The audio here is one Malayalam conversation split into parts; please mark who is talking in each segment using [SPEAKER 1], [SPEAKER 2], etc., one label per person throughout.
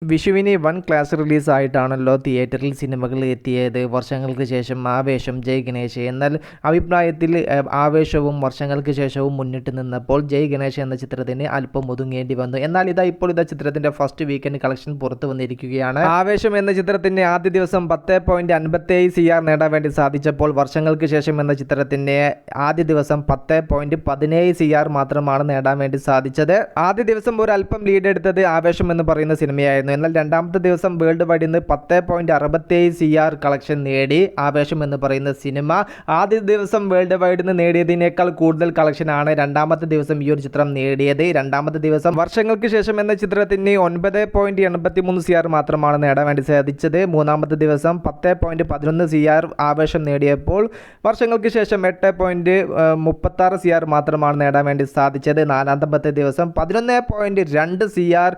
[SPEAKER 1] വിഷുവിന് വൻ ക്ലാസ് റിലീസായിട്ടാണല്ലോ തിയേറ്ററിൽ സിനിമകൾ എത്തിയത്. വർഷങ്ങൾക്ക് ശേഷം ആവേശം, ജയ് ഗണേഷ്. എന്നാൽ അഭിപ്രായത്തിൽ ആവേശവും വർഷങ്ങൾക്ക് ശേഷവും മുന്നിട്ട് നിന്നപ്പോൾ ജയ് ഗണേഷ് എന്ന ചിത്രത്തിന് അല്പം ഒതുങ്ങേണ്ടി വന്നു. എന്നാൽ ഇപ്പോൾ ചിത്രത്തിന്റെ ഫസ്റ്റ് വീക്കെൻഡ് കളക്ഷൻ പുറത്തു വന്നിരിക്കുകയാണ്. ആവേശം എന്ന ചിത്രത്തിന്റെ ആദ്യ ദിവസം 10.57 CR നേടാൻ വേണ്ടി സാധിച്ചപ്പോൾ വർഷങ്ങൾക്ക് ശേഷം എന്ന ചിത്രത്തിന്റെ ആദ്യ ദിവസം 10.17 CR മാത്രമാണ് നേടാൻ വേണ്ടി സാധിച്ചത്. ആദ്യ ദിവസം ഒരു അല്പം ലീഡ് എടുത്തത് ആവേശം എന്ന് പറയുന്ന സിനിമയായിരുന്നു. എന്നാൽ രണ്ടാമത്തെ ദിവസം വേൾഡ് വൈഡിൽ നിന്ന് 10.67 CR കളക്ഷൻ നേടി ആവേശം എന്ന് പറയുന്ന സിനിമ. ആദ്യ ദിവസം വേൾഡ് വൈഡിൽ നിന്ന് നേടിയതിനേക്കാൾ കൂടുതൽ കളക്ഷനാണ് രണ്ടാമത്തെ ദിവസം ഈ ഒരു ചിത്രം നേടിയത്. രണ്ടാമത്തെ ദിവസം വർഷങ്ങൾക്ക് ശേഷം എന്ന ചിത്രത്തിന് 9.83 CR മാത്രമാണ് നേടാൻ വേണ്ടി സാധിച്ചത്. മൂന്നാമത്തെ ദിവസം 10.11 CR ആവേശം നേടിയപ്പോൾ വർഷങ്ങൾക്ക് ശേഷം 8.36 CR മാത്രമാണ് നേടാൻ വേണ്ടി സാധിച്ചത്. നാലാമത്തെ ദിവസം 11.2 CR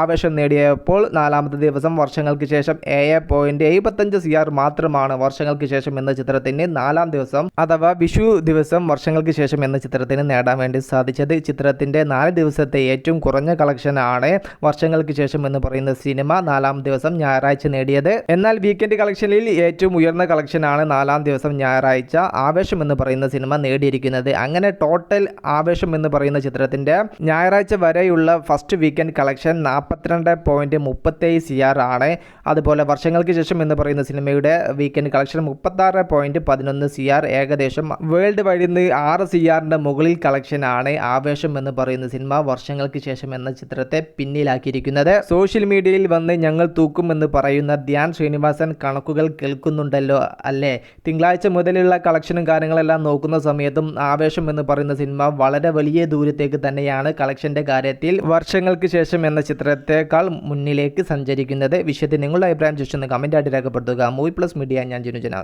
[SPEAKER 1] ആവേശം നേടിയപ്പോൾ നാലാമത്തെ ദിവസം വർഷങ്ങൾക്ക് ശേഷം 7.75 CR മാത്രമാണ് വർഷങ്ങൾക്ക് ശേഷം എന്ന ചിത്രത്തിന് നാലാം ദിവസം അഥവാ വിഷു ദിവസം വർഷങ്ങൾക്ക് ശേഷം എന്ന ചിത്രത്തിന് നേടാൻ വേണ്ടി സാധിച്ചത്. ചിത്രത്തിന്റെ 4 ദിവസത്തെ ഏറ്റവും കുറഞ്ഞ കളക്ഷൻ ആണ് വർഷങ്ങൾക്ക് ശേഷം എന്ന് പറയുന്ന സിനിമ നാലാം ദിവസം ഞായറാഴ്ച നേടിയത്. എന്നാൽ വീക്കെൻഡ് കളക്ഷനിൽ ഏറ്റവും ഉയർന്ന കളക്ഷൻ ആണ് നാലാം ദിവസം ഞായറാഴ്ച ആവേശം എന്ന് പറയുന്ന സിനിമ നേടിയിരിക്കുന്നത്. അങ്ങനെ ടോട്ടൽ ആവേശം എന്ന് പറയുന്ന ചിത്രത്തിന്റെ ഞായറാഴ്ച വരെയുള്ള ഫസ്റ്റ് വീക്കെൻഡ് കളക്ഷൻ 42.37 CR ആണ്. അതുപോലെ വർഷങ്ങൾക്ക് ശേഷം എന്ന് പറയുന്ന സിനിമയുടെ വീക്കെൻഡ് കളക്ഷൻ 36.11 CR. ഏകദേശം വേൾഡ് വൈഡിൽ നിന്ന് 6 CRന്റെ മുകളിൽ കളക്ഷൻ ആണ് ആവേശം എന്ന് പറയുന്ന സിനിമ വർഷങ്ങൾക്ക് ശേഷം എന്ന ചിത്രത്തെ പിന്നിലാക്കിയിരിക്കുന്നത്. സോഷ്യൽ മീഡിയയിൽ വന്ന് ഞങ്ങൾ തൂക്കുമെന്ന് പറയുന്ന ധ്യാൻ ശ്രീനിവാസൻ കണക്കുകൾ കേൾക്കുന്നുണ്ടല്ലോ അല്ലേ? തിങ്കളാഴ്ച മുതലുള്ള കളക്ഷനും കാര്യങ്ങളെല്ലാം നോക്കുന്ന സമയത്തും ആവേശം എന്ന് പറയുന്ന സിനിമ വളരെ വലിയ ദൂരത്തേക്ക് തന്നെയാണ് കളക്ഷന്റെ കാര്യത്തിൽ വർഷങ്ങൾക്ക് ശേഷം എന്ന ചിത്രത്തെക്കാൾ മുന്നിലേക്ക് സഞ്ചരിക്കുന്നത്. വിഷയത്തിൽ നിങ്ങളുടെ അഭിപ്രായം ജസ്റ്റ് ഒന്ന് കമന്റ് ആയിട്ട് രേഖപ്പെടുത്തുക. മൂവി പ്ലസ് മീഡിയ, ഞാൻ ജിനുജന.